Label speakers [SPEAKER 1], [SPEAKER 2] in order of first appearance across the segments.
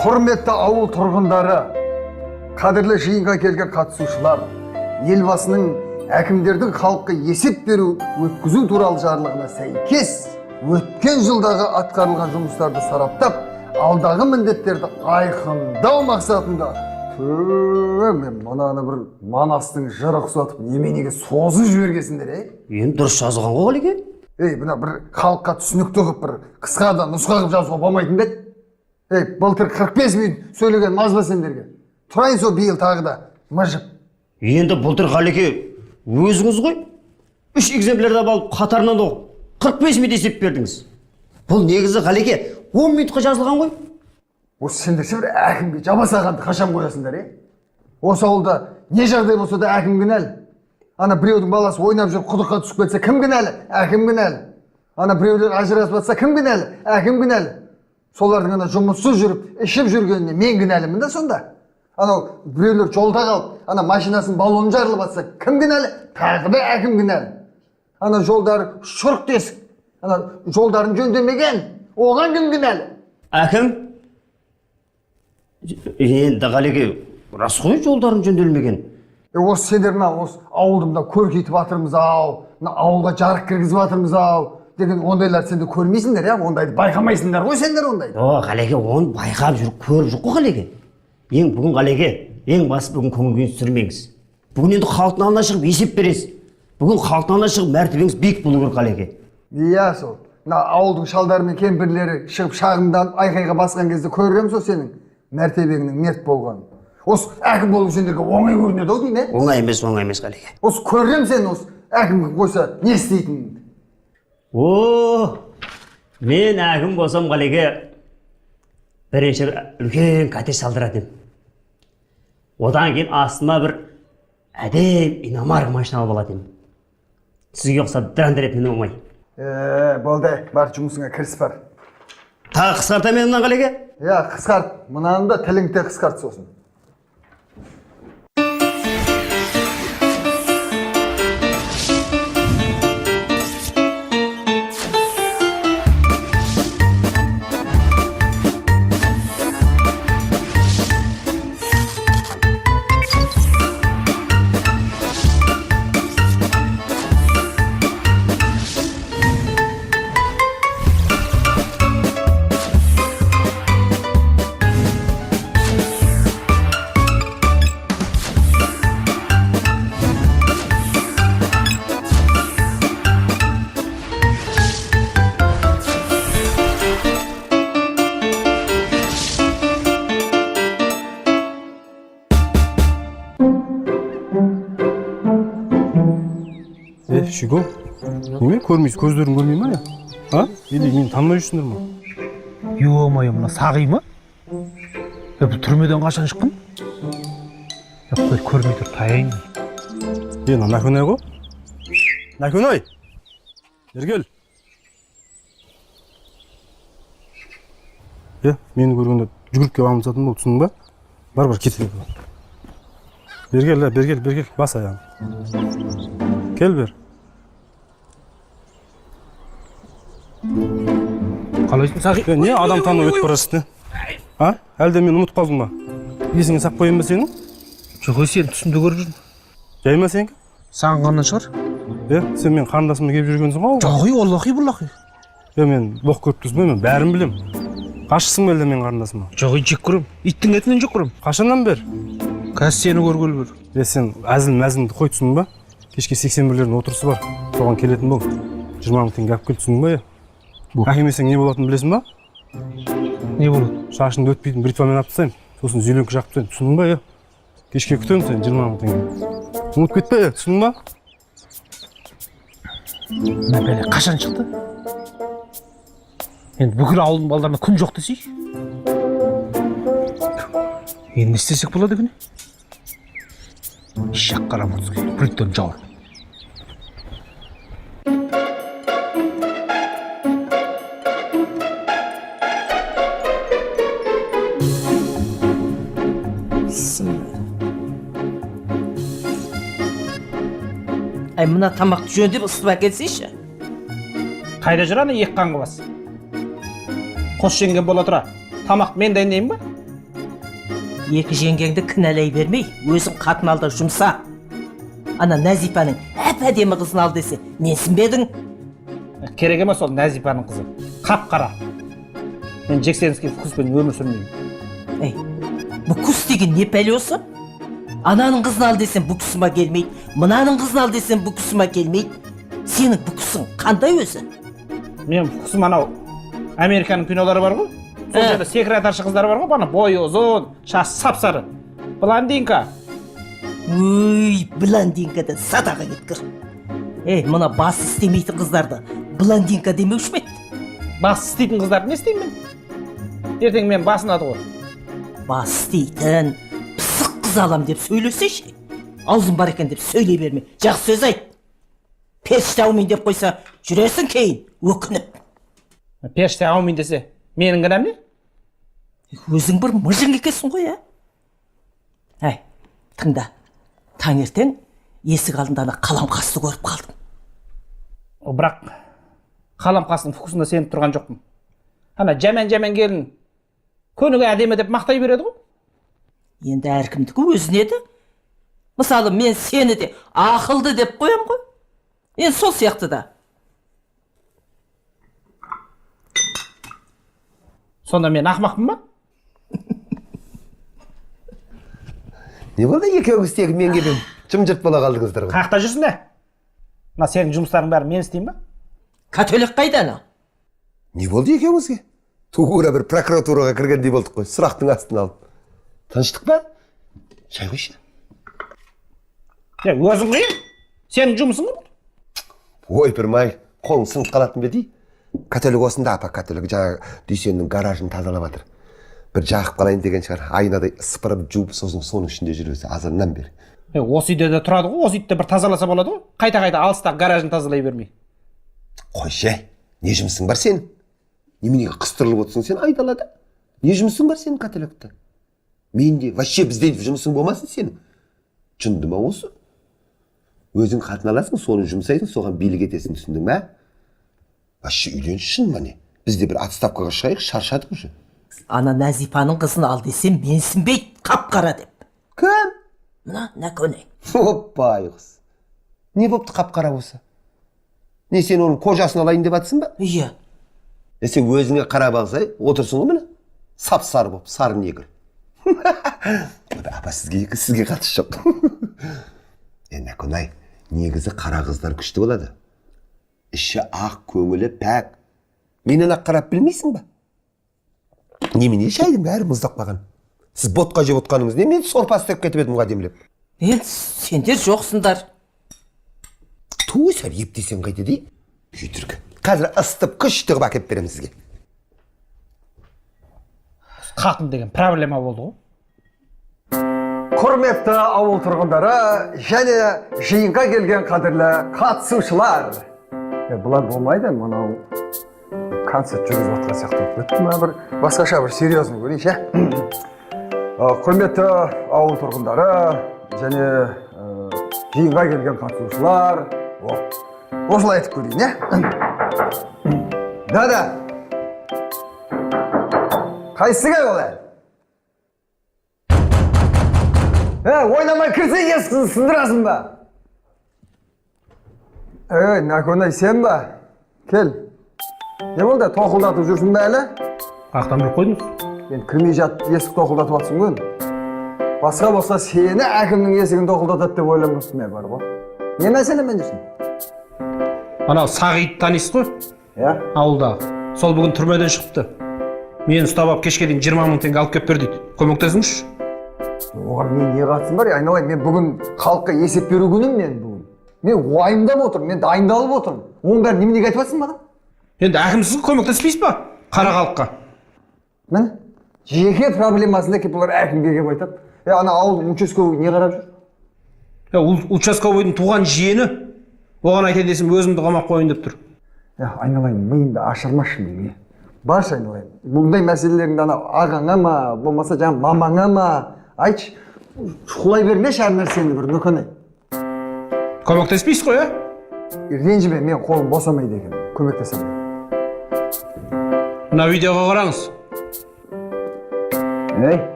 [SPEAKER 1] Құрметті ауыл тұрғындары, қадірлі жиынға келген қатысушылар, елбасының әкімдердің халыққа есеп беру өткізу туралы жарлығына сәйкес өткен жылдағы атқарылған жұмыстарды сараптап, алдағы міндеттерді айқындау мақсатында мен мынаны бір Манастың жыры ұқсатып неменеге созып жібергесіңдер,
[SPEAKER 2] Енді дұрыс жазылған ғой Қалеке?
[SPEAKER 1] Мына бір халыққа түсінікті қылып бір қысқада нұсқа қылып жазуға болмайтын бе? Былтыр 45 минут сөйлеген мазба сендерге. Тұрайын сол биыл тағы да мыжып.
[SPEAKER 2] Енді былтыр Қалеке өзіңіз ғой 3 экземплярда алып қатарынан оқып 45 минут есеп бердіңіз. Бұл негізі Қалеке 10 минутқа жазылған ғой.
[SPEAKER 1] Осы сендерше бір әкімге жабасағанды қашан қоясыңдар, Осы ауылда не жағдай болса да әкім кінәлі. Ана біреудің баласы ойнап жүріп құдыққа түсіп кетсе кім кінәлі? Әкім кінәлі. Ана біреулер ажырасып жатса кім кінәлі? Әкім кінәлі. Солардың ана жұмыссыз жүріп, ішіп жүргеніне мен кінәлімін да сонда. Анау біреулер жолда қалып, ана машинасының баллоны жарылып жатса кім кінәлі? Тағы да әкім кінәлі. Ана жолдары шұрық тесік. Ана жолдарын жөндемеген, оған кім кінәлі?
[SPEAKER 2] Әкім? Енді Қалеке, рас қой жолдарын жөнделмеген.
[SPEAKER 1] Осы сендер осы ауылдымда көркейтіп атырмыз ау, ауылға жарық кіргізіп атырмыз ау деген ондайлар сендер көрмейсіңдер, ондайды байқамайсыңдар ғой сендер ондайды.
[SPEAKER 2] Қалеке, оны байқап жүріп көріп жоқ қой Қалеке. Бүгін Қалеке, ең басы бүгін көңіл күйін түсірмеңіз. Бүгін енді халықтың алдына шығып есеп бересіз. Бүгін халықтың алдына шығып мәртебеңіз биік болу керек Қалеке.
[SPEAKER 1] Иә, сол. Ауылдың шалдары мен кемпірлері шығып шағымдан айқайға басқан кезде көрем сол сенің мәртебеңнің мерт болғанын. Осы әкім болу сендерге оңай көрінеді ау дейін,
[SPEAKER 2] Оңай емес Қалеке.
[SPEAKER 1] Осы көрем сен осы әкімге қойса не істейтініңді?
[SPEAKER 2] Мен әкім болсам Қалеке, бірінші үлкен коттедж салдыратын. Одан кейін астыма бір әдем иномарка машина алып алатын. Сізге ұқсап драндыреп мені оңай.
[SPEAKER 1] Болды, бар жұмысыңа кіріс бар.
[SPEAKER 2] Тағы қысқарта менімнен Қалеке?
[SPEAKER 1] Иә, қысқарт. Мұнаны да тіліңді қысқарт сосын.
[SPEAKER 3] Шүго, неме көрмейсіз, көздерін көрмей ма? Или мені танымай жүрсіңдер ма?
[SPEAKER 4] Ё-моё, мына сағи ма? Бұл түрмеден қашан шыққым? Қой, көрмей тұр, таяйын.
[SPEAKER 3] Накөнай ғой? Накөнай! Ергел! Мені көргенде жүгіріп кеп амызатын бол, түсінің ба? Бар, кетіп. Бергел, бас аяғын. Кел бер.
[SPEAKER 4] Қалайсың сағи?
[SPEAKER 3] Не адам танып өтіп барасың? Әлде мен ұмытып қалдың ба? Есіңе сақ қойын ба сенің?
[SPEAKER 4] Жоқ, сен түсімді көріп жүрмін.
[SPEAKER 3] Жай ма сенің?
[SPEAKER 4] Сағынғаннан шығар?
[SPEAKER 3] Сен мен қарындасымды келіп жүргенсің ғой?
[SPEAKER 4] Жоқ, Аллахи бұллахи.
[SPEAKER 3] Мен боқ көріп тұрсың ба, мен бәрін білем. Қашысың ба әлде мен қарындасыма?
[SPEAKER 4] Жоқ, жек көрем. Иттің етінен жек көрем.
[SPEAKER 3] Қашаннан бер?
[SPEAKER 4] Қазір сені көргелі бір.
[SPEAKER 3] Сен әзіл-мәзіліңді қой, түсің ба? Кешке 81-лердің отырысы бар. Соған келетін бол. 20 мың теңге алып кел, түсің ба? Әкемесең не болатынын білесің ба?
[SPEAKER 4] Не болады?
[SPEAKER 3] Шашыңды өтпейтін бритвамен алып тастаймын. Сосын зүйленкі жағып тастаймын, түсінің ба? Кешке күтемін сен 20 мың теңге. Ұмыт кетпе, түсінің ба?
[SPEAKER 4] Мына бәле қашан шықты? Енді бүкіл ауылдың балдарына күн жоқ десей. Енді не істесек болады күні? Шақ қарамыз, күлттен жауыр.
[SPEAKER 5] Мына тамақты жөндеп ысытып әкелсейші.
[SPEAKER 4] Қайда жүр ана екі қаңғы бас? Қос жеңген бола тұра. Тамақ мен дайындаймын ба?
[SPEAKER 5] екі жеңгеңді кінәлай бермей, өзің қатын алда жұмса. Ана Назипаның әп-әдемі қызын ал десе, менсінбедің?
[SPEAKER 4] Керек емес ол Назипаның қызы. Қап-қара. Мен Жексенский вкуспен өмір сүрмеймін.
[SPEAKER 5] Ей, бүкіс деген не пәле осы? Ананың қызын ал десем бүкісіма келмейді, мынаның қызын ал десем бүкісіма келмейді. Сенің бүкісің қандай өзі?
[SPEAKER 4] Мен вкусым анау Американың кинолары бар ғой. Сол жерде секретаршы қыздар бар ғой, бана бойы ұзын, шашы сап-сары. Блондинка.
[SPEAKER 5] Өй, блондинкадан садаға кеткір. Ей, мына басы істемейтін қыздарды блондинка демеуші ме еді?
[SPEAKER 4] Басы істейтін қыздарды не істеймін мен? Ертең мен басынады ғой.
[SPEAKER 5] Басы істейтін, пысық қыз алам деп сөйлесейші. Аузын бар екен деп сөйлей берме. Жақсы сөз айт. Періште аумин деп қойса, жүресің кейін, өкініп.
[SPEAKER 4] Періште аумин десе, менің кінәм не?
[SPEAKER 5] Өзің бір мыжың екесің ғой, Әй, тыңда. Таңертең есік алдында ана қаламқасты көріп қалдым.
[SPEAKER 4] Бірақ қаламқастың вкусында сеніп тұрған жоқпын. Ана жәмен келін көнігі әдемі деп мақтай береді ғой.
[SPEAKER 5] Енді әркімдікі өзіне еді. Мысалы, мен сені де ақылды деп қоям ғой. Енді сол сияқты да.
[SPEAKER 4] Сонда мен ақмақпын ба?
[SPEAKER 6] Не болды екеуіңіз тегі мен келем жым-жырт бола қалдыңыздар ғой.
[SPEAKER 4] Қақта жүрсің ә? Мына сенің жұмыстарың бәрі мен істеймін ба?
[SPEAKER 5] Католик қайда ана?
[SPEAKER 6] Не болды екеуіңізге? Тура бір прокуратураға кіргендей болдық қой, сұрақтың астын алып. Тыныштық па? Шай қойшы.
[SPEAKER 4] Өзің қиын? Сенің жұмысың ғой?
[SPEAKER 6] Ой, бір май, қолың сынып қалатын бе дей? Католик осында, апа католик жаңағы Дүйсеннің гаражын тазалап жатыр. Бір жағып қалайын деген шығар, айнадай сыпырып жуып сосын соның ішінде жүресі азаннан бері.
[SPEAKER 4] Осы үйде де тұрады ғой, осы үйде бір тазаласа болады ғой. Қайта алыстағы гаражын тазалай бермей.
[SPEAKER 6] Қойшы, не жұмысың бар сенің? Неменеге қыстырылып отырсың сен айдалада? Не жұмысың бар сенің католикта? Менде, вообще бізде жұмысың болмасын сенің. Шынды ма осы? Өзің қатын аласың, соны жұмсайсың, соған билік етесің, түсіндің ме? Вообще үйленші шын ма не? Бізде бір отставкаға шығайық, шаршадық уже.
[SPEAKER 5] Ана Назипаның қызын ал десем, менсінбейді, қап-қара деп.
[SPEAKER 6] Кім?
[SPEAKER 5] Мына Нәкөне.
[SPEAKER 6] Опа, айғыз. Не бопты қап-қара осы? Не, сен оның қожасын алайын деп атсың ба?
[SPEAKER 5] Иә.
[SPEAKER 6] Сен өзіңе қарап алсай, отырсың ғой міне. Сап-сары боп, сары негір. Апа, сізге қатысы жоқ. Нәкөнай, негізі қара қыздар күшті болады. Іші ақ, көңілі пәк. Менен ақ қарап білмейсің ба? Немене шайдың бәрі мұздақ баған. Сіз ботқа жеп отқаныңыз не? Мен сорпа істеп кетіп едім ғадемлеп.
[SPEAKER 5] Сендер жоқсыңдар.
[SPEAKER 6] Туы сәр ептесен қайты дей? Үйтіргі. Қазір ыстып күшті қып әкеп берем сізге.
[SPEAKER 4] Қатын деген проблема болды ғой.
[SPEAKER 1] Құрметті ауыл тұрғындары және жиынға келген қадірлі қатысушылар. Бұлар болмайды, мынау концерт жүргізіп жатқан сияқты болып кетті. Мына бір басқаша бір серьезный көрейінші. Құрметті ауыл тұрғындары және жиынға келген қатысушылар. Осылай айтып көрейін, Да. Қайсыға олай? Ойнамай кірсе есікті сындырасың ба? Нәкөнай, сен ба? Кел. Не болды, тоқылдатып жүрсің бе әлі?
[SPEAKER 4] Қақтан бір қойдыңыз?
[SPEAKER 1] Мен кірмей жат, есік тоқылдатып атсың көн. Басқа болса сені әкімнің есігін тоқылдатады деп ойламасын бар ғой. Не мәселемен жүрсің?
[SPEAKER 4] Анау Сағит танисыз ғой?
[SPEAKER 1] Иә.
[SPEAKER 4] Ауылдағы. Сол бүгін түрмеден шығыпты. Мені ұстап алып кешке дейін 20 мың теңге алып кеп бер дейді. Көмектесіңізші.
[SPEAKER 1] Оған мен не қатысым бар? Айналайын, мен бүгін халыққа есеп беру күнім мен бүгін. Мен уайымдап отырмын, мен дайындалып отырмын. Оның бәрі неменеге айтып жатсың маған?
[SPEAKER 4] Енді әкімсіз көмектеспейсіз ба? Қара халыққа.
[SPEAKER 1] Міне, жеке проблемасында кеп бұлар әкімге кеп айтады. Ана ауыл участковый не қарап жүр?
[SPEAKER 4] Участковыйдың туған жиені. Оған айтайын десем өзімді қамап қойын деп тұр.
[SPEAKER 1] Айналайын, миыңды ашырмашы менге. Баршы айналайын. Бұндай мәселелеріңді ана ағаңа ма, болмаса жаңа мамаңа ма, айтшы. Шұқылай бермеші әр нәрсені бір Нәкөнай.
[SPEAKER 4] Көмектеспейсіз ғой,
[SPEAKER 1] Ренжіме, мен қолым босамайды екен. Көмектесем.
[SPEAKER 4] Мына видеоға қараңыз.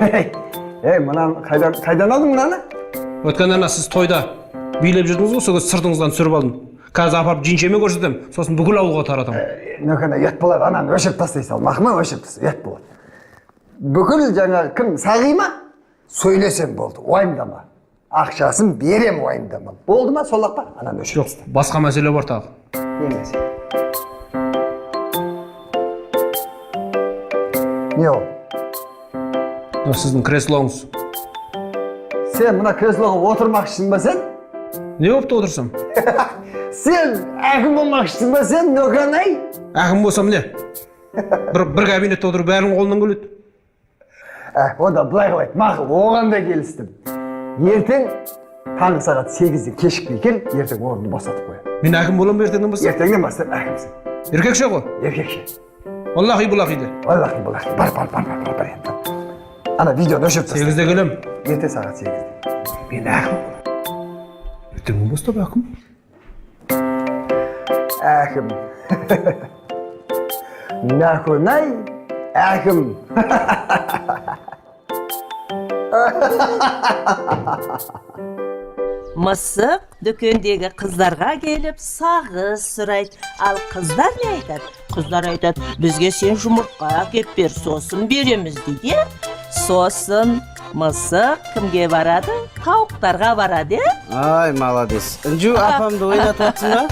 [SPEAKER 1] Ey, mınаны қайдан алдың мынаны?
[SPEAKER 4] Өткенде сіз тойда билеп жүрдіңіз ғой, сол кезде сыртыңыздан түсіріп алдым. Қазір апарып жиншеме көрсетем, сосын бүкіл ауылға таратамын.
[SPEAKER 1] Нөкені ет болады, ананы өшіріп тастай сал. Мақыма өшіріп тастай, ет болады. Бүкіл жаңа кім сағи ма? Сөйлесем болды, уайымдама. Ақшасын берем, уайымдама. Болды ма, сол ақпа? Ананы өшіріп тастай.
[SPEAKER 4] Басқа мәселе бар тағы.
[SPEAKER 1] Не мәселе? Не ол?
[SPEAKER 4] Сіздің креслоңыз.
[SPEAKER 1] Сен мына креслоға отырмақшысың ба сен?
[SPEAKER 4] Не болыпты отырсам?
[SPEAKER 1] Сен әкім болмақшысың ба сен, нөкені-ай?
[SPEAKER 4] Әкім болсам не? Бір кабинетте отырып бәрінің қолынан келеді.
[SPEAKER 1] Онда былай қылайық, мақұл, оған да келістім. Ертең таңғы сағат 8-де кешікпей кел, ертең орынды босатып қоямын.
[SPEAKER 4] Мен әкім боламын ертеңнен бастап?
[SPEAKER 1] Ертеңнен бастап әкімсің.
[SPEAKER 4] Еркекше ғой?
[SPEAKER 1] Еркекше.
[SPEAKER 4] Аллахи бұлахи де.
[SPEAKER 1] Аллахи бұлахи. Бар енді. Ана видеоны өшіріп тастайық.
[SPEAKER 4] 8-де келем.
[SPEAKER 1] Ерте сағат 8-де.
[SPEAKER 4] Мен әкім боламын. Ертеңнен бастап әкім?
[SPEAKER 1] Әкім. Нәкөнай әкім.
[SPEAKER 5] Мысық дүкендегі қыздарға келіп сағыз сұрайды. Ал қыздар не айтады? Қыздар айтады, бізге сен жұмыртқа әкеп бер, сосын береміз дейді. Сосын мысық кімге барады? Тауықтарға барады,
[SPEAKER 7] Ай, молодец. Інжу апамды ойнатып атсың ба?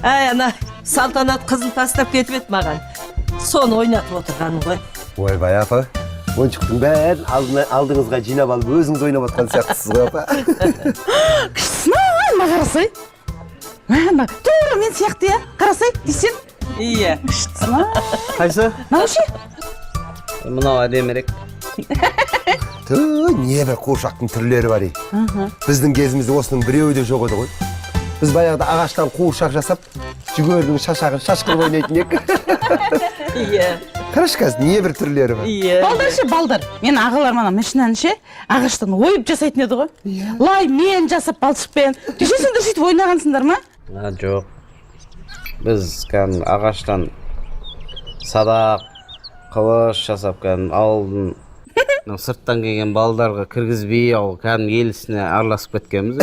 [SPEAKER 5] Ай, ана салтанат қызын тастап кетіп еді маған. Соны ойнатып отырғаным ғой.
[SPEAKER 6] Ойбай апа, ойыншықтың бәрін алдыңызға жинап алып өзіңіз ойнап отқан сияқтысыз ғой апа.
[SPEAKER 8] Кішсін қарасай. Тура мен сияқты я, қарасай, дейсен.
[SPEAKER 5] Иә.
[SPEAKER 8] Кішсін
[SPEAKER 7] Қайсы?
[SPEAKER 8] Наушы?
[SPEAKER 7] Мынау әдемірек.
[SPEAKER 6] Небір қуыршақтың түрлері бар ей. Біздің кезімізде осының біреуі де жоқ еді ғой. Біз баяғыда ағаштан қуыршақ жасап, жүгерінің шашағын шашқылып ойнайтын ек.
[SPEAKER 5] Иә.
[SPEAKER 6] Қарашы қазір небір түрлері бар.
[SPEAKER 5] Иә.
[SPEAKER 8] Балдар. Мен ағаларым ана машинаны ағаштан ойып жасайтын еді ғой. Лай мен жасап балшықпен. Düşесіңдер сөйтіп ойнағансыңдар ма?
[SPEAKER 7] Жоқ. Біз кәдімгі ағаштан садақ, қылыш жасап кәдімгі ауылдың сырттан келген балдарға кіргізбей, кәдімгі елісіне араласып кеткенбіз.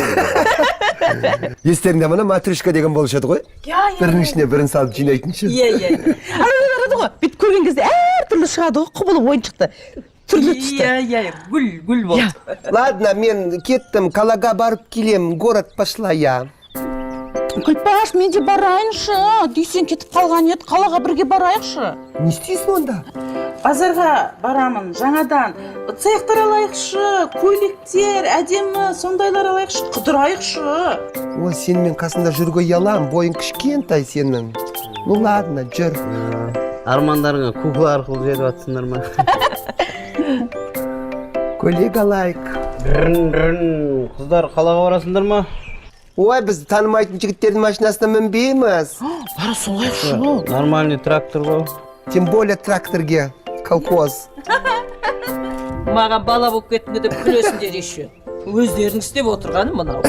[SPEAKER 6] Естеріңде мына матрюшка деген болушы еді ғой? Бірінің ішіне бірін салып жинайтыншы.
[SPEAKER 5] Иә.
[SPEAKER 8] Арады ғой, бүйтіп көрген кезде әртүрлі шығады ғой, құбылып ойыншықты. Түрлі түсті.
[SPEAKER 5] Иә, гүл болды.
[SPEAKER 6] Ладно, мен кеттім, қалаға барып келем, город пошла я.
[SPEAKER 8] Күлпаш, мен де барайыншы. Дүйсен кетіп қалған еді, қалаға бірге барайықшы.
[SPEAKER 6] Не істейсің онда?
[SPEAKER 8] Базарға барамын, жаңадан. Цехтар алайықшы, көйлектер, әдемі, сондайлар алайықшы, қыдырайықшы.
[SPEAKER 6] О, сен мен қасында жүрге ялам, бойың кішкентай сенің. Ну ладно, жүр.
[SPEAKER 7] Армандарыңа кукла арқылы жетіп атсыңдар ма?
[SPEAKER 6] Көйлек алайық.
[SPEAKER 7] Қыздар қалаға барасыңдар ма?
[SPEAKER 6] Ой, біз танымайтын жігіттердің машинасына мінбейміз.
[SPEAKER 8] Бара солайықшы.
[SPEAKER 7] Нормальный трактор ғой.
[SPEAKER 6] Тем более тракторге, колхоз.
[SPEAKER 5] Маған бала болып кеттіңді деп күлесіңдер еще. Өздерің істеп отырғаны мынау.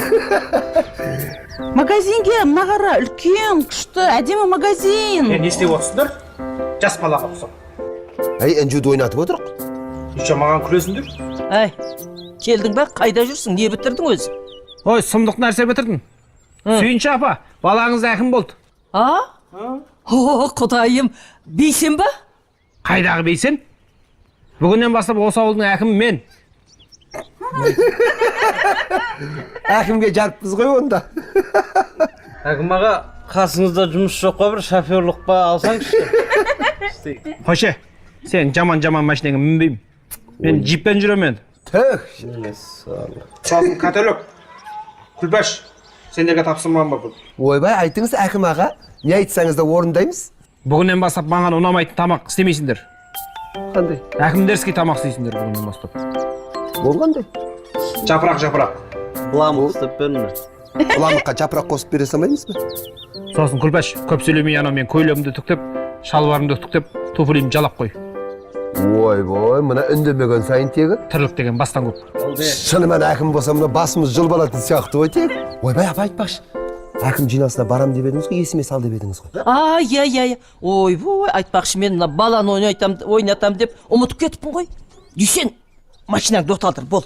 [SPEAKER 8] Магазинге мағара үлкен, күшті, әдемі магазин.
[SPEAKER 4] Не істеп отырсыңдар? Жас балаға ұқсап.
[SPEAKER 6] Әй, әнжуді ойнатып отырық.
[SPEAKER 4] Еще маған күлесіңдер?
[SPEAKER 5] Ай, келдің ба? Қайда жүрсің? Не бітірдің өзі?
[SPEAKER 4] Ой, сұмдық нәрсе бітірдің. Сүйінші апа, балаңыз әкім болды.
[SPEAKER 5] О, құдайым, бейсен ба?
[SPEAKER 4] Қайдағы бейсен? Бүгіннен бастап осы ауылдың әкімі мен.
[SPEAKER 6] Әкімге жарыппыз ғой онда.
[SPEAKER 7] Әкім аға, қасыңызда жұмыс жоқ па, бір шоферлық па алсаңызшы.
[SPEAKER 4] Қойше, сен жаман машинаңа мінбеймін. Мен джиппен жүремін.
[SPEAKER 6] Түх.
[SPEAKER 4] Сосын каталог. Күлбаш, сендерге тапсырмам ба бұл?
[SPEAKER 6] Ойбай, айтыңыз әкім аға, не айтсаңыз да орындаймыз.
[SPEAKER 4] Бүгіннен бастап маған ұнамайтын тамақ істемейсіңдер.
[SPEAKER 6] Қандай?
[SPEAKER 4] Әкімдерский тамақ істейсіңдер бүгіннен бастап.
[SPEAKER 6] Болғандай?
[SPEAKER 4] Жапырақ.
[SPEAKER 7] Бұламық істеп беріңдер.
[SPEAKER 6] Бұламыққа жапырақ қосып бере салмаймыз ба?
[SPEAKER 4] Сосын Күлбаш, көп сөйлемей анау мен көйлегімді түктеп, шалбарымды түктеп, туфлимді жалап қой.
[SPEAKER 6] Ойбай, мына үндемеген сайын тегі.
[SPEAKER 4] Тірлік деген бастан көп.
[SPEAKER 6] Шынымен әкім болсам да басымыз жылбалатын сияқты ғой тек. Ойбай, апа айтпақшы. Әкім жиналысына барам деп едіңіз ғой, есіме сал деп едіңіз ғой.
[SPEAKER 5] Иә. Ойбой, айтпақшы мен баланы ойнатам деп ұмытып кетіппін ғой. дүйсен машинаңды тоқталдыр бол.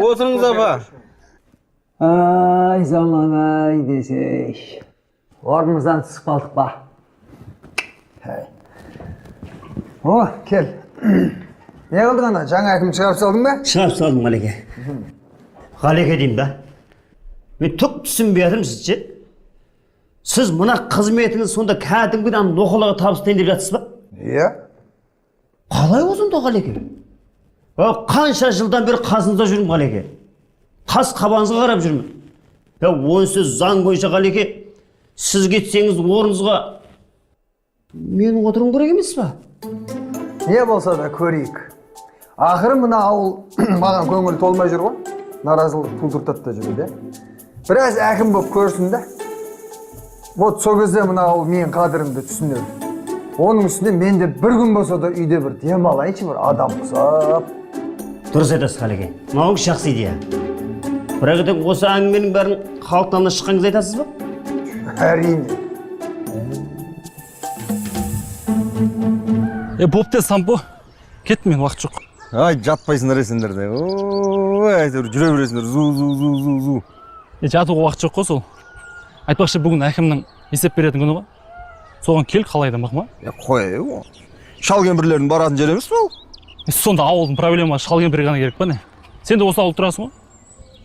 [SPEAKER 7] Отырыңыз апа.
[SPEAKER 1] Ай, заман-ай десей. Орнымыздан түсіп қалдық ба? О, кел. Не қылдың ана? Жаңа әкім шығарып салдың ба?
[SPEAKER 2] Шығарып салдым Қалеке. Қалеке деймін да. Мен түк түсінбей жатырмын сізше. Сіз мына қызметіңіз сонда кәдімгіден оқылығы табыстайын деп жатсыз ба?
[SPEAKER 1] Иә.
[SPEAKER 2] Қалай осында Қалеке? Қанша жылдан бері қасыңызда жүрмін Қалеке. Қас қабаныңызға қарап жүрмін. Онсыз заң бойынша Қалеке, сіз кетсеңіз орныңызға менің отыруым керек емес па?
[SPEAKER 1] Не болса да көрейік. Ақыры мына ауыл маған көңіл толмай жүр ғой. Наразылық тудыртады да жүрді. Біраз әкім болып көрсін да. Вот сол кезде мына ауыл менің қадірімді түсінеді. Оның үстіне менде бір күн болса да үйде бір демалайыншы, бір адам құсап.
[SPEAKER 2] Дұрыс айтасыз Қалеке. Мынау жақсы идея. Бірақ осы әңгіменің бәрін халықтан шыққан кезде айтасыз ба?
[SPEAKER 1] Әрине.
[SPEAKER 3] Бопты сампо. Кет, мен уақыт жоқ.
[SPEAKER 9] Ай, жатпайсыңдар сендер де. Ой, әйтеуір жүре бересіңдер. Зу.
[SPEAKER 3] Жатуға уақыт жоқ қой сол. Айтпақшы, бүгін әкімнің есеп беретін күні ғой. Соған кел, қалай да мақма?
[SPEAKER 9] Қой, шал кемпірлердің баратын жер емес бұл?
[SPEAKER 3] Сонда ауылдың проблемасы шал кемпір ғана керек па не? Сен де осы ауылда тұрасың ғой?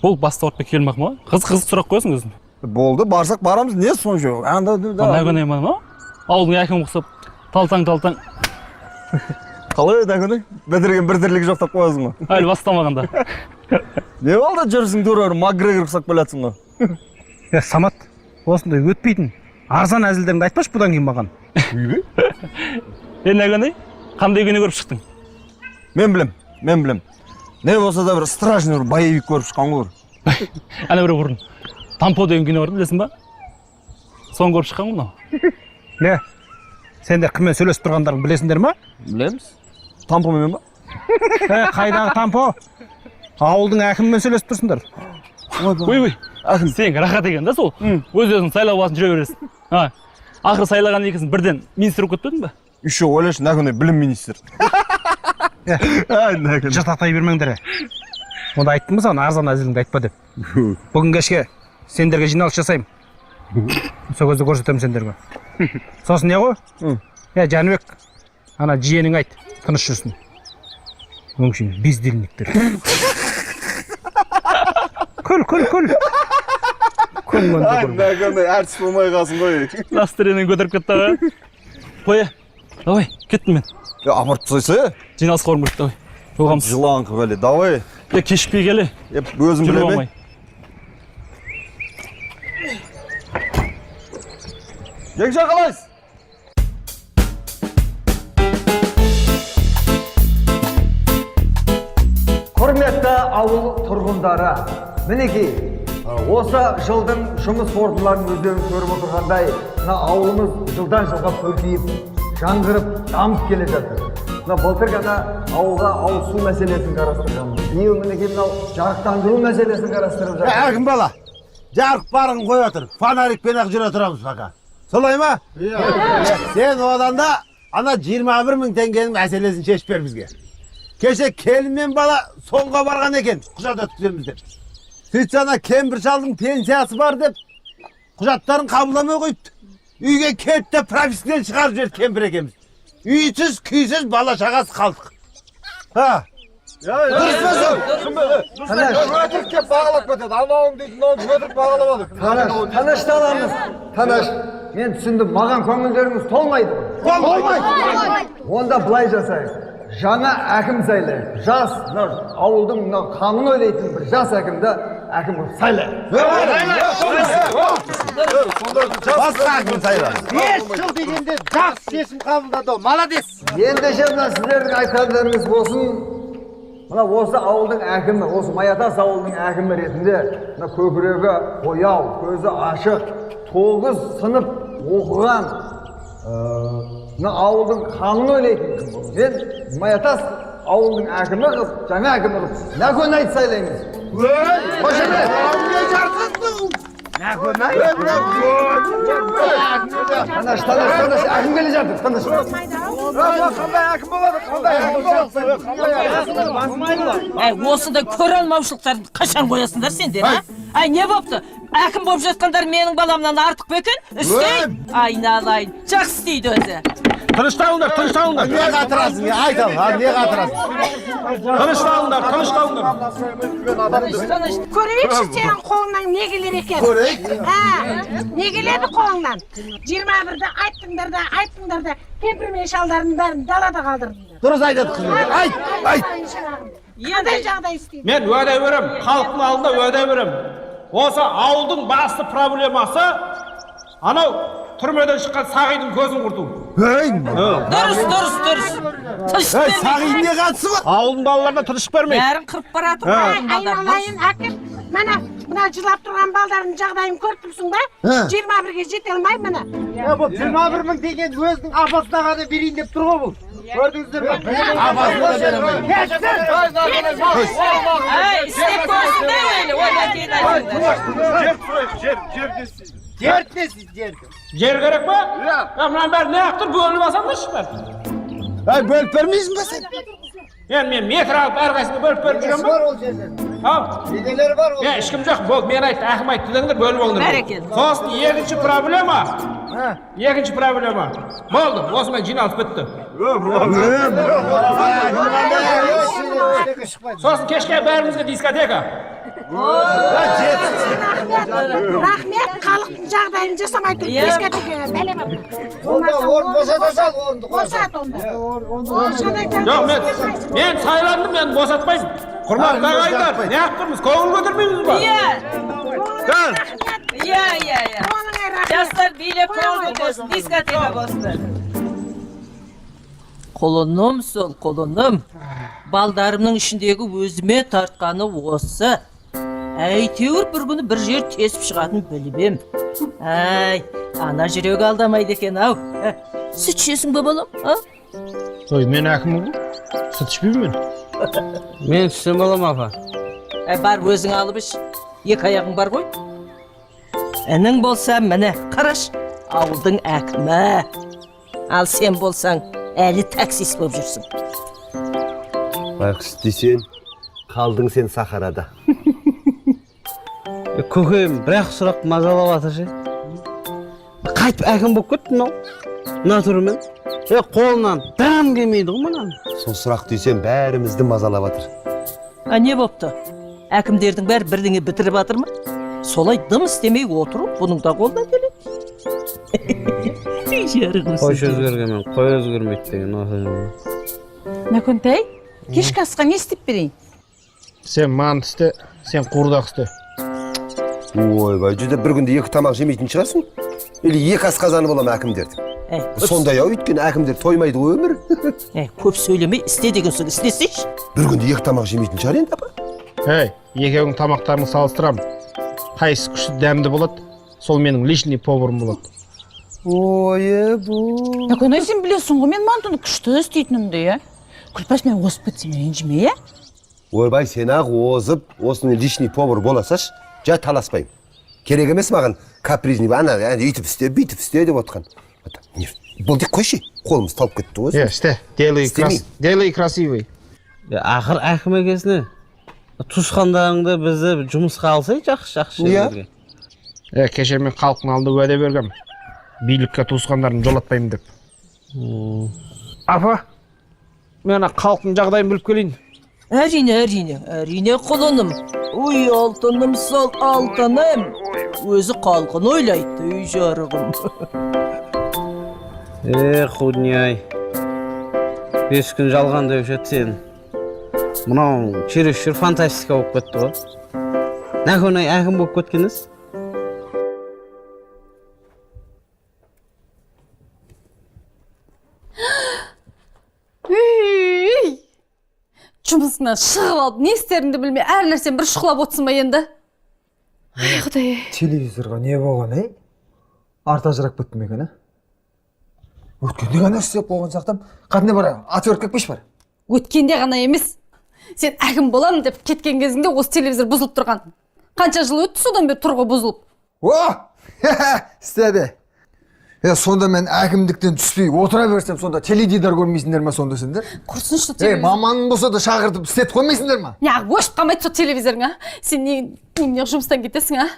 [SPEAKER 3] Бол бастауыртпай кел мақма? Қызық сұрақ қоясың өзің.
[SPEAKER 9] Болды, барсақ барамыз, не сонша?
[SPEAKER 3] Нәгөне ма? Ауылдың әкімі ұқсап, талтаң.
[SPEAKER 9] Қалай нәгөне? Бітірген бір тірлік жоқтап қоясың ғой?
[SPEAKER 3] Әлі бастамағанда.
[SPEAKER 9] Не болды жүрсің тұрар, Макгрегор ұқсап келатсың ғой?
[SPEAKER 4] Самат, осындай өтпейтін арзан әзілдеріңді айтпашы бұдан кейін маған.
[SPEAKER 3] Нәгөне, қандай күні көріп шықтың?
[SPEAKER 9] Мен білем. Не болса да бір страшный бір боевик көріп шыққан ғой.
[SPEAKER 3] Әне бір бұрын. Тампо деген күні бар, білесің ба? Соны көріп шыққан ғой.
[SPEAKER 4] Не? Сендер кіммен сөйлесіп тұрғандарын білесіңдер ма?
[SPEAKER 9] Білеміз. Тампомен ба?
[SPEAKER 4] Қайдағы тампо? Ауылдың әкімімен сөйлесіп тұрсыңдар.
[SPEAKER 3] Ой, әкім сен рахат екен да сол. Өз-өзің сайлау басын жүре бересің. Ақыры сайлаған екенсің, бірден министр болып кетпедің ба?
[SPEAKER 9] Еще ойлашы, нәкөне білім министр.
[SPEAKER 4] Жатақтай бермеңдер. Онда айттым ба саған арзан әзіліңді айтпа деп. Бүгін кешке сендерге жиналыс жасаймын. Сол кезде көрсетемін сендерге. Сосын не ғой? Жәнібек, ана жиенің айт, тыныш жүрсін. Өңшін бездельниктер. Күл.
[SPEAKER 9] Ай, нәкөне әртіс болмай қалсың ғой.
[SPEAKER 3] Настроениең көтеріп кетті ғой. Қоя, давай, кеттім мен.
[SPEAKER 9] Апарып тастайса?
[SPEAKER 3] Жиналысқа орын көрді, давай. Жолғамыз.
[SPEAKER 9] Жылан қып әлі, давай.
[SPEAKER 3] Кешікпей келе.
[SPEAKER 9] Өзім біле ме? Жекжа қалайсыз?
[SPEAKER 1] Құрметті ауыл тұрғындары, мінекей, осы жылдың жұмыс орындарын өздеріңіз көріп отырғандай, ауылымыз жылдан жылға көркейіп, жаңғырып, дамып келе жатыр. Былтыр ғана ауылға ауызсу мәселесін қарастырғанбыз. Биыл мінекей мынау жарықтандыру мәселесін қарастырып жатыр.
[SPEAKER 10] Әкім бала, жарық барын қоя тұр, фонарикпен ақ жүре тұрамыз бақа. Солай ма? Сен одан да ана 21 мың теңгенің мәселесін шешіп бер бізге. Кеше келінмен бала соңға барған екен, құжат өткіземіз деп. Сөйтсе ана кемпір шалдың пенсиясы бар деп, құжаттарын қабылдамай қойыпты. Үйге келіп те пропискіден шығарып жіберді кемпір екеміз. Үйсіз, күйсіз бала шағасы қалдық. Дұрыс па сол?
[SPEAKER 9] Өтірік кеп бағалап кетеді. Анауың дейтін, мынауың өтірік бағаламадық.
[SPEAKER 1] Танышталамыз. Таныш. Мен түсіндім, маған көңілдеріңіз толмайды.
[SPEAKER 10] Толмайды.
[SPEAKER 1] Онда былай жасайық. Жаңа әкім сайлайық. Жас, ауылдың қамын ойлайтын бір жас әкімді әкім сайлайық.
[SPEAKER 10] Басқа әкім сайлайық. 5 жыл дегенде жақсы шешім қабылдады, молодец.
[SPEAKER 1] Ендеше мына сіздердің айтқандарыңыз болсын. Мына осы ауылдың әкімі, осы Маятас ауылдың әкімі ретінде көкірегі бояу, көзі ашық, 9 сынып оқыған ауылдың қамын ойлайтын кім бұл? Мен Маятас ауылдың әкімі қып, жаңа әкімі қып, нәкөн айт сайлаймыз. Tanış, әкім келе жатыр, tanış. Қандай әкім болады, қандай әкім болады?
[SPEAKER 5] Осыдай көре алмаушылықтарды қашан қоясыңдар сендер, а? Не бопты? Әкім болып жатқандар менің баламнан артық па екен? Істейін? Айналайын, жақсы істейді өзі.
[SPEAKER 4] Тынышталыңдар.
[SPEAKER 10] Не қатырасың? Айтал, не қатырасың?
[SPEAKER 4] Тынышталыңдар.
[SPEAKER 11] Көрейікші сенің қолыңнан не келер екен?
[SPEAKER 10] Көрейік.
[SPEAKER 11] Не келеді қолыңнан? 21-де айттыңдар да, кемпір мен шалдардың бәрін далада қалдырдыңдар.
[SPEAKER 10] Дұрыс айтады қызым. Айт.
[SPEAKER 11] Қандай жағдай істейді?
[SPEAKER 4] Мен уәде берем, халықтың алдында уәде берем. Осы ауылдың басты проблемасы анау түрмеден шыққан Сағидың көзін құрту.
[SPEAKER 5] Дұрыс.
[SPEAKER 10] Сағид не қатысы бар?
[SPEAKER 4] Ауылдың балаларына тыныштық бермейді.
[SPEAKER 5] Бәрін қырып баратыр.
[SPEAKER 11] Айналайын әкім, мына жылап тұрған балдардың жағдайын көріп тұрсың ба? 21-ге жете алмай міне.
[SPEAKER 10] Бұл 21 мың деген өзінің апасына ғана берейін деп тұр ғой бұл. Көрдіңіздер ме? Апасына да беремейді.
[SPEAKER 5] Істеп көрсін де өйлі, ойла кейін айтыңдар.
[SPEAKER 4] Жер керек па? Мынаның бәрі не ақтыр, бөліп алсаңдаршы бәрі.
[SPEAKER 10] Бөліп бермейсің ба сен?
[SPEAKER 4] Мен метр алып әрқайсыны бөліп беріп жүрем ба?
[SPEAKER 10] ол жерде.
[SPEAKER 4] Ал.
[SPEAKER 10] Неделері бар ол?
[SPEAKER 4] Ешкім жоқ, болды, мен айтты, әкім айтты деңдер, бөліп алыңдар.
[SPEAKER 5] Бәрекелді.
[SPEAKER 4] Сосын екінші проблема. Болды, осымен жиналыс бітті. Сосын кешке бәрімізге дискотека.
[SPEAKER 11] Рахмет, халықтың жағдайын жасамай тұрып, дискотекаға бәле бар.
[SPEAKER 10] Орын босата сал, орынды
[SPEAKER 11] Босат онда.
[SPEAKER 4] Жоқ, мен сайландым, мен босатпаймын. Құрметті ағайындар, не тұрмыз, көңіл көтермейміз ба?
[SPEAKER 5] Иә. Жастар билеп көңіл көтерсін, дискотека болсын. Қолыным сол, қолыным. Балдарымның ішіндегі өзіме тартқаны осы. Әйтеуір бір күні бір жер тесіп шығатын біліп ем. Ана жүрегі алдамайды екен, ау. Сүт ішесің ба балам, а?
[SPEAKER 4] Мен әкіммін ғой, сүт ішпеймін мен.
[SPEAKER 7] Мен ішсем балам апа.
[SPEAKER 5] Бар өзің алып іш, екі аяғың бар ғой. Әнің болса, міне, қараш, ауылдың әкімі. Ал сен болсаң, әлі таксист болып жүрсің.
[SPEAKER 6] Байқұс десен, қалдың сен Сахарада.
[SPEAKER 7] Көкем, бірақ сұрақ мазалап атыр ше. Қайтып әкім болып кетті мынау. Мына түрімен. Қолынан дәм келмейді ғой мұнан.
[SPEAKER 6] Сол сұрақ десен, бәрімізді мазалап жатыр.
[SPEAKER 5] Не бопты? Әкімдердің бәрі бірдеңе бітіріп атыр ма? Солай дым істемей отырып, бұның да қолдан келеді.
[SPEAKER 7] Қойшы өзгергенмен, қой өзгермейді деген осы.
[SPEAKER 8] Нәкөнтай, кешкі асқа не істеп берейін?
[SPEAKER 4] Сен мант істе, сен қуырдақ істе.
[SPEAKER 6] Ойбай, жүзде бір күнде екі тамақ жемейтін шығарсың? Или екі асқазаны болам әкімдердің. Сондай ау, өйткені әкімдер тоймайды ғой өмір.
[SPEAKER 5] Көп сөйлемей, істе деген соң істесейші.
[SPEAKER 6] Бір күнде екі тамақ жемейтін шығар енді апа.
[SPEAKER 4] Екеуің тамақтарын салыстырам. Қайсы күшті дәмді болады, сол менің лишний поварым болады.
[SPEAKER 8] Нәкөнтай, сен білесің ғой, мен мантыны күшті істейтінімді, е? Күлпаш, мен осып кетсем ренжіме, е?
[SPEAKER 6] Ойбай, сен ақ озып, осының лишний повар боласаш, жа таласпаймын. Керек емес маған капризный, ана үйтіп істе, бүйтіп істе деп отқан. Бұл дек қойшы, қолымыз талып кетті ғой.
[SPEAKER 4] Істе, делай красивый.
[SPEAKER 7] Ақыр әкім екесіне, туысқандарыңды бізді жұмысқа алсай жақсы жерге.
[SPEAKER 4] Кеше мен халықтың алдында уәде бергем. Билікке туысқандарын жолатпаймын деп. Апа, мен халықтың жағдайын біліп келейін.
[SPEAKER 5] Әрине құлыным. Ой, алтыным сол, алтыным. Өзі қалқын ойлайды, үй жарығым.
[SPEAKER 7] Құдняй. 5 күн жалған деп жет сен. Мынау чересчур фантастика болып кетті ғой. Нәкөнтай әкім болып кеткеніз?
[SPEAKER 12] Жұмысынан шығып алып, не істерімді білмей, әр нәрсен бір шұқылап отырсын ба енді? Ай, Құдай.
[SPEAKER 1] Телевизорға не болған, Арта жырап кеттім екен, Өткенде ғана істеп болған сақтам, қатын бар, отвертка пеш бар.
[SPEAKER 12] Өткенде ғана емес. Сен әкім боламын деп кеткен кезіңде осы телевизор бұзылып тұрған. Қанша жыл өтті содан бері тұрғы бұзылып.
[SPEAKER 1] О! Істеді. Сонда мен әкімдіктен түспей отыра берсем, сонда теледидар көрмейсіңдер ма сонда сендер?
[SPEAKER 12] Құрсыншы телевизор.
[SPEAKER 1] Маманың болса да шақыртып істетіп қоймайсыңдар ма?
[SPEAKER 12] Я өшіп қалмайды сол телевизорың, а? Сен немене жұмыстан кетесің, а?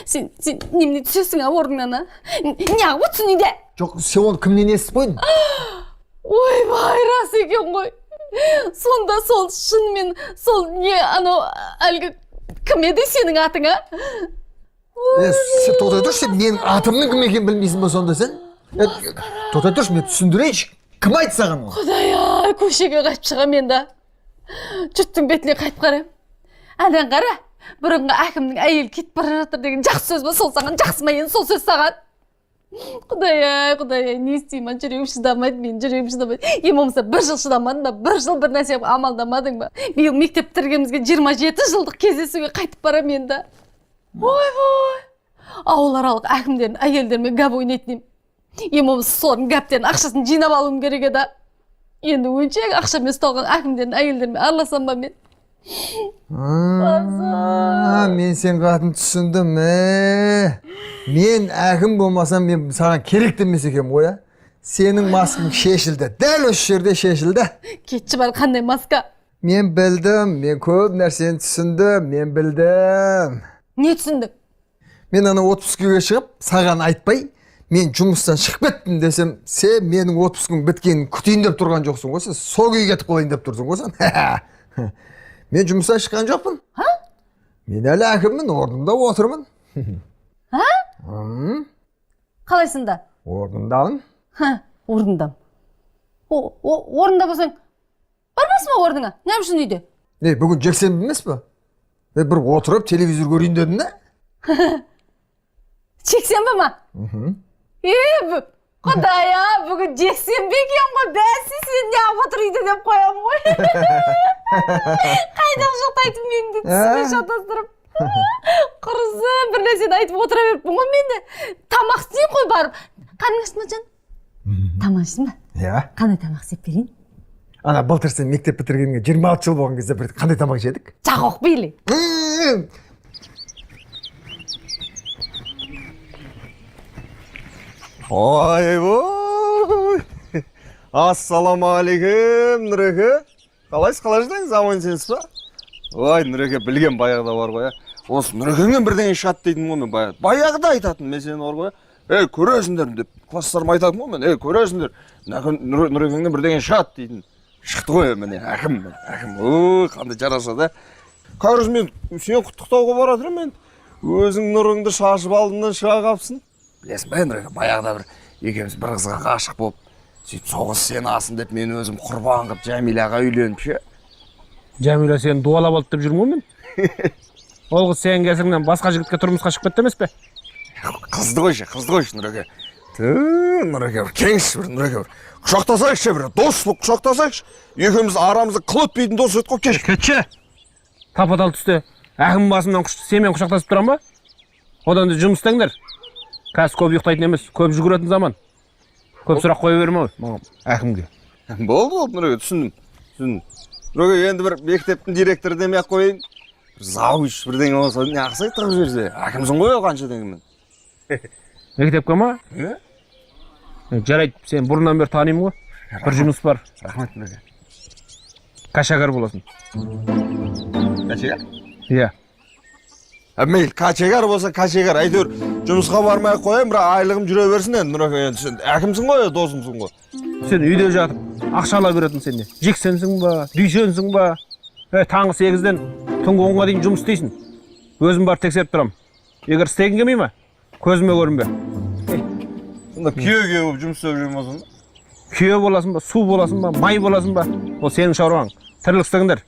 [SPEAKER 12] Сен немене түсесің, а, орныңнан, а? Неғып отырсың үйде?
[SPEAKER 1] Жоқ, сен оны кімнен естіп қойдың?
[SPEAKER 12] Ойбай, рас екен ғой. Сонда сол шынымен, сол не, анау, әлгі кім еді сенің атың, а?
[SPEAKER 1] Тоқтай тұршы, менің атымның кім екенін білмейсің ба сонда сен? Тоқтай тұршы, мен түсіндірейінші. Кім айтты саған оны?
[SPEAKER 12] Құдай-ай, көшеге қайтып шығам енді. Жұрттың бетіне қайтып қарайым. Әнен қара, бұрынғы әкімнің әйел кетіп бара жатыр деген жақсы сөз ба, сол саған жақсы ма енді сол сөз саған? Құдай-ай, не істеймін, жүрегім шыдамайды, мен жүрегім шыдамайды. Ең болмаса бір жыл шыдамадың ба, бір жыл бір нәрсе амалдамадың ба? Биыл мектеп бітіргенімізге 27 жылдық кездесуге қайтып барам енді. Ойбай, ауыларалық әкімдердің әйелдермен гәп ойнайтын ем. Ең болмаса солардың гәптерін ақшасын жинап алуым керек еді. Енді өңшек ақшамен ұсталған әкімдердің әйелдермен араласам ба мен?
[SPEAKER 1] Мен сен қатын түсіндім. Мен әкім болмасам, мен саған керек емес екем ғой. Сенің маскың шешілді. Дәл осы жерде шешілді.
[SPEAKER 12] Кетші бар, қандай маска?
[SPEAKER 1] Мен білдім, мен көп нәрсені түсіндім, мен білдім.
[SPEAKER 12] Не түсіндің?
[SPEAKER 1] Мен ана отпускіге шығып, саған айтпай, мен жұмыстан шығып кеттім десем, сен менің отпускім біткенін күтейін деп тұрған жоқсың ғой, сен сол күйге кетіп қалайын деп тұрсың ғой сен. Мен жұмыстан шыққан жоқпын. Мен әлі әкіммін, орнымда отырмын.
[SPEAKER 12] Қалайсында?
[SPEAKER 1] Орнымдамын.
[SPEAKER 12] Орнымдам. Орнында болсаң, бармасың ба орныңа? Не үшін үйде?
[SPEAKER 1] Бүгін жексенбі емес пе? Бір отырып телевизор көрейін дедің не?
[SPEAKER 12] Жексенбі ма? Құдай-а, бүгін жексенбі екен ғой, бәсі сен неғып отыр үйде деп қоям ғой. Қайдақ жоқтайтын менді түсіне шатастырып. Құрысы бір нәрсені айтып отыра беріппін ғой менде. Тамақ істейін қой барып. Қаның ашты ма жан? Тамақ ішсің ба? Қандай тамақ істеп берейін?
[SPEAKER 1] Ана былтыр сен мектеп бітіргенге 26 жыл болған кезде бір қандай тамақ жедік?
[SPEAKER 12] Жақоқ бейлі.
[SPEAKER 9] Ойбой! Ассаламалейкум, Нұреке. Қалайсыз, қалай жадыңыз, аман-есенсіз ба? Ой, Нұреке, білген баяғыда бар ғой. Осы Нұрекеңнен бірдеңе шат дейтін ғой мен баяғыда. Баяғыда айтатын мен сені бар ғой. Көресіңдер деп класстарыма айтатын ғой мен. Көресіңдер. Нұрекеңнен бірдеңе шат дейтін. Шықты ғой міне, әкім. Ой, қандай жараса да. Қазір мен сені құттықтауға баратырмын мен. Өзің нұрыңды шашып алдыңнан шыға қапсың. Білесің бе, Нұреке, баяғыда бір екеуміз бір қызға ғашық болып, сөйтіп соғыс сені асын деп мен өзім құрбан қып Жәмилаға үйленіп ше.
[SPEAKER 4] Жәмила сені дуалап алды деп жүрмін мен. Ол қыз сенің кесіріңнен басқа жігітке тұрмысқа шығып кетті емес пе?
[SPEAKER 9] Қызды қойшы, Нұреке. Нұреке, бір кеңші бір, Нұреке бір. Құшақтасайықшы бір, дос болып құшақтасайықшы. Екеуміз арамызды қыл өтпейтін дос еді ғой, кеш.
[SPEAKER 4] Кетші. Тапа-тал түсті. Әкім басымнан сенімен құшақтасып тұрам ба? Одан да жұмыс істеңдер. Қазір көп ұйықтайтын емес, көп жүгіретін заман. Көп сұрақ қоя берме маған әкімге.
[SPEAKER 9] Болды, Нұреке, түсіндім. Нұреке, енді бір мектептің директоры демей-ақ қойын. Завуч бірдеңе болса, не ақсай тығып жіберсе, әкімсің ғой қанша деңімен.
[SPEAKER 4] Мектепке ма? Жарайды, сен бұрыннан бері танимын ғой. Бір жұмыс бар.
[SPEAKER 9] Рахмет, Нұреке.
[SPEAKER 4] Кашагар боласың.
[SPEAKER 9] Кашагар?
[SPEAKER 4] Иә.
[SPEAKER 9] Мейл, кашагар болса кашагар. Әйтеуір жұмысқа бармай қояйын, бірақ айлығым жүре берсін енді, Нұреке. Сен әкімсің ғой, досымсың ғой.
[SPEAKER 4] Сен үйде жатып, ақша ала беретін сен не? Жексенсің ба, дүйсенсің ба? Таңғы 8-ден түнгі 10-ға дейін жұмыс істейсің. Өзім бар тексеріп тұрам. Егер істегің келмей ме? Көзіме көрінбе.
[SPEAKER 9] Сонда күйеуге болып жұмыс істеп жүрмін болсын ба?
[SPEAKER 4] Күйеу боласың ба, су боласың ба, май боласың ба? Ол сенің шаруаң. Тірлік істеңдер.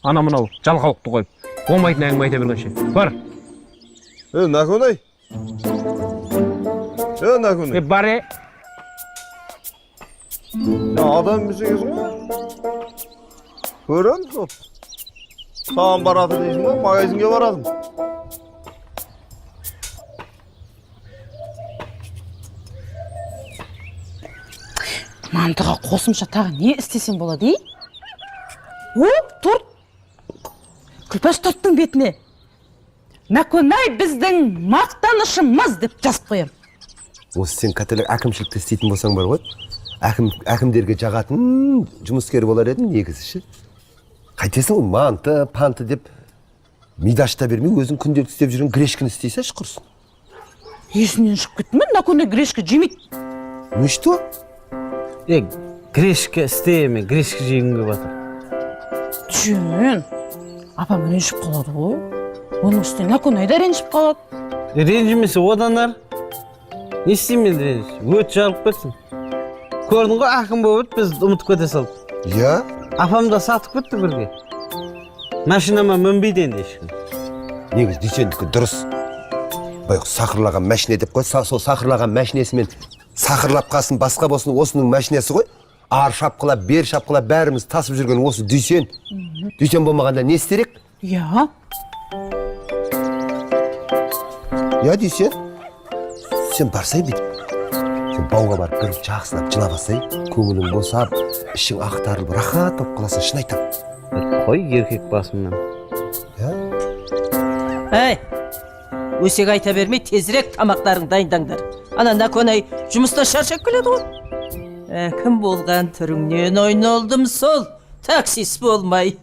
[SPEAKER 4] Ана мынау жалқаулықты қойып. Болмайтын әңгіме айта бергенше. Бар.
[SPEAKER 9] Наконай? Наконай?
[SPEAKER 4] Бар.
[SPEAKER 9] Адам емесеңіз ғой? Көрін сол. Саған барады дейсің ба? Магазинге барадым.
[SPEAKER 8] Мантыға қосымша тағы не істесем болады, О, торт. Күлпаш торттың бетіне. Наконай біздің мақтанышымыз деп жазып қоям.
[SPEAKER 6] Осы сен каталог әкімшілікте істейтін болсаң бар ғой. Әкімдерге жағатын жұмыскер болар едің негізі ше. Қайтесің ол манты, панты деп мидашта бермей өзің күнделікті істеп жүрген грешкіні істейсің құрсын.
[SPEAKER 8] Есінен шығып кетті ме? Наконай грешка жемейді.
[SPEAKER 6] Ну что?
[SPEAKER 7] Грешка істеме, грешка жегімге батыр.
[SPEAKER 8] Жөн. Апам ренжіп қалады ғой. Оның үстіне Наконай да ренжіп қалады.
[SPEAKER 7] Ренжімесе оданар. Не істеймін ренж? Өт жарып кетсін. Көрдің ғой ақын болып біз ұмытып кете салды.
[SPEAKER 6] Я?
[SPEAKER 7] Апам да сатып кетті бірге. Машинама мінбейді енді ешкім.
[SPEAKER 6] Негіз дүйсендікі дұрыс. Байық сақырлаған мәшіне деп қой, сол сақырлаған мәшінесімен сақырлап қалсын, басқа болсын осының мәшінесі ғой. Ар шапқылап, бер шапқылап бәріміз тасып жүрген осы дүйсен. Дүйсен болмағанда не істерек?
[SPEAKER 8] Я.
[SPEAKER 6] Я дүйсен, сен барсай бейт. Сен бауға барып бір жақсылап жылабасай, көңілің босап, ішің ақтарылып, рахат болып қаласың, шын айтам.
[SPEAKER 7] Қой еркек басымнан.
[SPEAKER 5] Әй, өсек айта бермей тезірек тамақтарың дайындаңдар. Ана Наконай жұмыстан шаршап келеді ғой. Әкім болған түріңнен ойналдым сол, таксист болмай.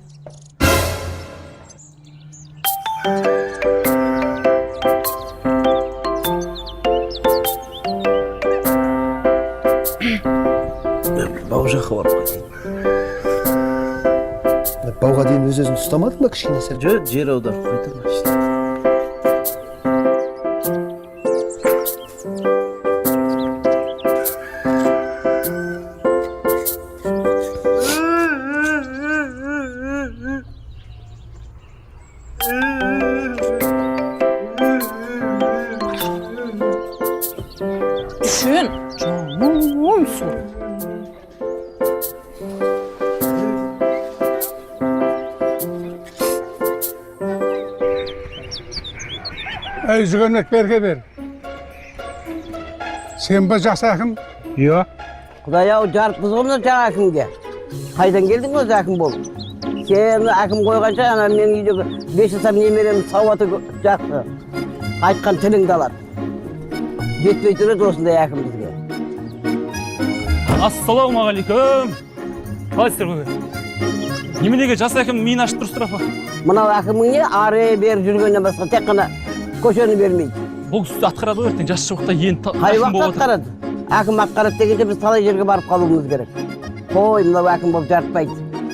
[SPEAKER 7] Бау жаққа барып қайтайын.
[SPEAKER 6] Бауға дейін өз-өзін ұстамадың ба кішкене сәл?
[SPEAKER 7] Жер аударып қайтамын işte.
[SPEAKER 8] Düşün. Canım su.
[SPEAKER 13] Ey жүгенек берге бер. Sen ба жас әкім?
[SPEAKER 4] Йо.
[SPEAKER 7] Құдай ау жарыппыз ғымды жаңа әкімге. Қайдан келдің өзі әкім болып? Сені әкім қойғанша, ана мен үйдегі 5 жасар немерем сауаты жақсы. Айтқан тіліңді алады. Жетпей тұрады осындай әкім бізге.
[SPEAKER 3] Ассалаумағалейкум. Қалайсыздар көке? Неменеге жас әкім миын ашып тұрсыздар апа?
[SPEAKER 7] Мынау әкіміңе ары бері жүргеннен басқа тек қана көшені бермейді.
[SPEAKER 3] Бұл кісі атқарады ғой ертең жас шоқта енді
[SPEAKER 7] Қай
[SPEAKER 3] әкім
[SPEAKER 7] уақыт
[SPEAKER 3] болып отыр.
[SPEAKER 7] атқарады? Әкім атқарады дегенде біз талай жерге барып қалуымыз керек. Қой, мынау әкім болып жарытпайды.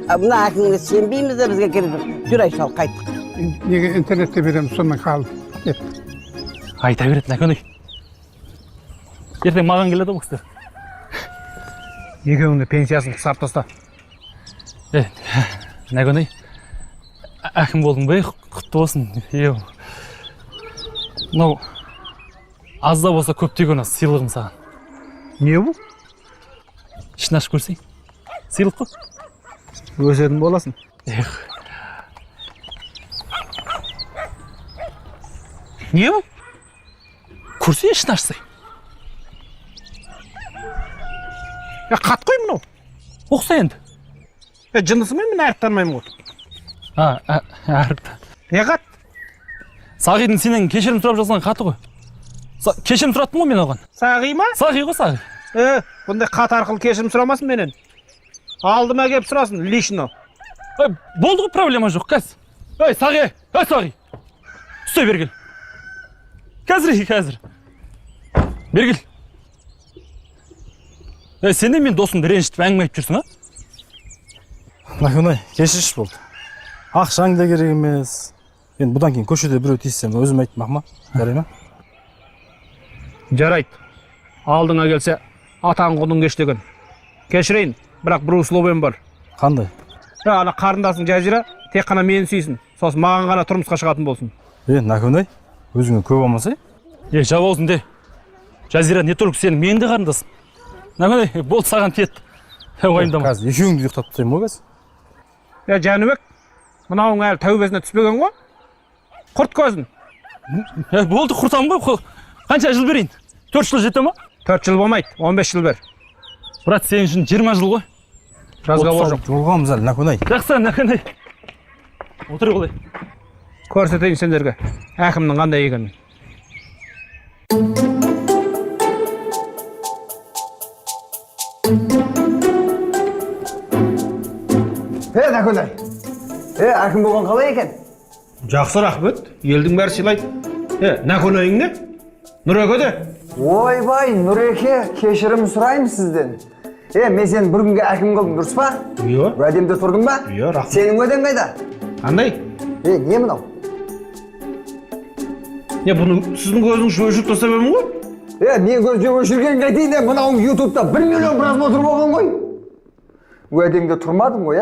[SPEAKER 7] Мына әкімге сенбейміз де бізге керек жоқ. Жүр Айшал, қайттық.
[SPEAKER 13] Неге интернетте береміз, сонымен қалып. Кет.
[SPEAKER 3] Айта береді Наконай. Ертең маған келеді бұл кісілер.
[SPEAKER 4] Екеуіңді пенсиясын қысарып таста.
[SPEAKER 3] Наконай, әкім болдың бай, құтты болсын. Мынау аз да болса көптеген сыйлығым саған.
[SPEAKER 4] Не бұл?
[SPEAKER 3] Ішін ашып көрсең. Сыйлық қой.
[SPEAKER 4] Өсетін боласың.
[SPEAKER 3] Не бұл? Көрсе ішін ашсай.
[SPEAKER 4] Қат қой мұнау.
[SPEAKER 3] Оқса енді.
[SPEAKER 4] Жындысымен мен әріп танымаймын ғой.
[SPEAKER 3] Әріп.
[SPEAKER 4] Не қат?
[SPEAKER 3] Сағидың сенен кешірім сұрап жазған қаты ғой. Кешірім сұраттым ғой мен оған.
[SPEAKER 4] Сағи ма?
[SPEAKER 3] Сағи ғой Сағи.
[SPEAKER 4] Бұндай қат арқылы кешірім сұрамасын менен. Алдыма келіп сұрасын, лично.
[SPEAKER 3] Болды ғой, проблема жоқ, кәз. Сағи, Сағи. Үстай бергіл. Қазір. Бергіл. Сен де мен досымды ренжітіп әңгіме айтып жүрсің, а?
[SPEAKER 14] Наконай, кешірші болды. Ақшаң да керек емес. Мен бұдан кейін көшеде біреу тиіссем, өзім айтмақ ма? Жарай ма?
[SPEAKER 4] Жарайды. Алдыңа келсе, атаң құдың кештеген. Кешірейін, бірақ бір условием бар.
[SPEAKER 14] Қандай?
[SPEAKER 4] Ана қарындасың Жазира, тек қана мені сүйсін. Сосын маған ғана тұрмысқа шығатын болсын.
[SPEAKER 14] Наконай, өзіңе көп алмасай?
[SPEAKER 3] Жабаузын де. Жазира не только сенің, мен де қарындасым. Наконай, болды саған тет. Уайымдама.
[SPEAKER 14] Қазір екеуіңді ұйықтап тастаймын ғой қазір.
[SPEAKER 4] Жәнібек, мынауың әлі тәубесіне түспеген ғой? Құрт көзін.
[SPEAKER 3] Болды, құртам ғой. Қанша жыл берейін? 4 жыл жете ма?
[SPEAKER 4] 4 жыл болмайды, 15 жыл бер.
[SPEAKER 3] Брат, сен үшін 20 жыл ғой.
[SPEAKER 4] Разговор жоқ.
[SPEAKER 14] Жолғамыз әлі, Наконай.
[SPEAKER 3] Жақсы, Наконай. Отыр олай.
[SPEAKER 4] Көрсетейін сендерге әкімнің қандай екенін.
[SPEAKER 1] Нәкөнай. Әкім болған қалай екен?
[SPEAKER 4] Жақсы рахмет. Елдің бәрі сыйлайды. Нәкөнайың не? Нұреке де?
[SPEAKER 1] Ойбай, Нұреке, кешірім сұрайым сізден. Мен сені бір күнге әкім қылдым, дұрыс па?
[SPEAKER 4] Иә.
[SPEAKER 1] Уәдемде тұрдың ба?
[SPEAKER 4] Иә, рахмет.
[SPEAKER 1] Сенің уәдең қайда?
[SPEAKER 4] Қандай?
[SPEAKER 1] Не мынау?
[SPEAKER 4] Бұны сіздің көзіңіз өшіріп тастамаймын ғой?
[SPEAKER 1] Мен көзге өшірген қайтейін, мынауың ютубта 1 миллион просмотр болған ғой. Уәдеңде тұрмадың ғой,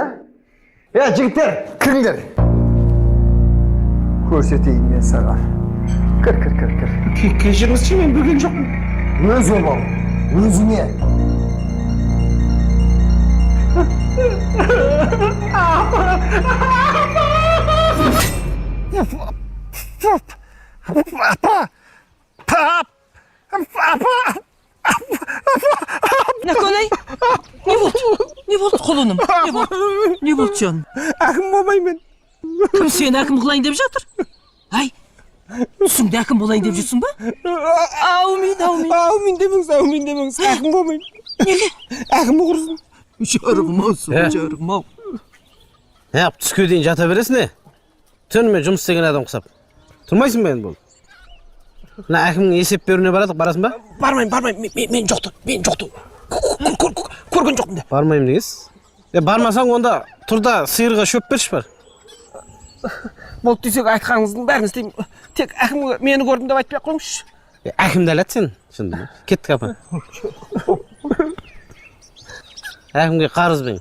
[SPEAKER 1] жігіттер, кіріңдер. Көрсетейін мен саған. Кір.
[SPEAKER 4] Кешіріңізші, мен білген жоқпын.
[SPEAKER 1] Өз бол, өзіңе.
[SPEAKER 5] Нәкөнай, не болды құлыным? Не болды жан?
[SPEAKER 4] Әкім болмаймын.
[SPEAKER 5] Кім сені әкім қылайын деп жатыр? Ай, түсіңде әкім болайын деп жүрсің ба?
[SPEAKER 4] Аумин демеңіз, әкім болмаймын.
[SPEAKER 5] Неге?
[SPEAKER 4] Әкім құрсын.
[SPEAKER 5] Жарығым-ау.
[SPEAKER 7] Түске дейін жата бересің, түнімен жұмыс істеген адам құсап. Тұрмайсың ба енді бұл? Әкімнің есеп беруіне барадық, барасың ба?
[SPEAKER 5] Бармайым, мен жоқты. Көрген жоқпын да.
[SPEAKER 7] Бармайым дегіз? Бармасаң онда тұрда сиырға шөп берші бар.
[SPEAKER 4] Болды десек айтқаныңыздың бәрін істеймін. Тек әкім мені көрдім деп айтпай қойыңызшы.
[SPEAKER 7] Әкімді әлет сен, шынды. Кеттік апа. Әкімге қарыз бен.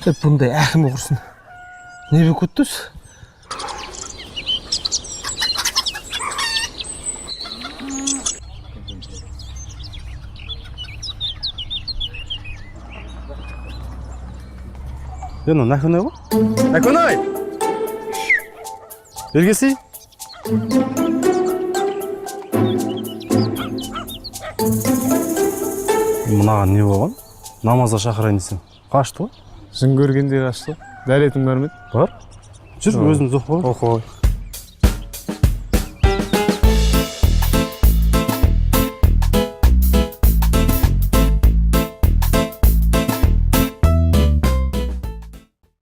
[SPEAKER 4] Бұндай әкім құрсын. Не бе көттіз?
[SPEAKER 3] Нәкөнай ғой? Нәкөнай! Бергесі? Мұнаған не болған? Намазға шақырайын десем. Қашты ғой?
[SPEAKER 14] Жын көргенде қашты. Дәретің бар ма?
[SPEAKER 3] Бар. Жүр, өзің оқы ғой.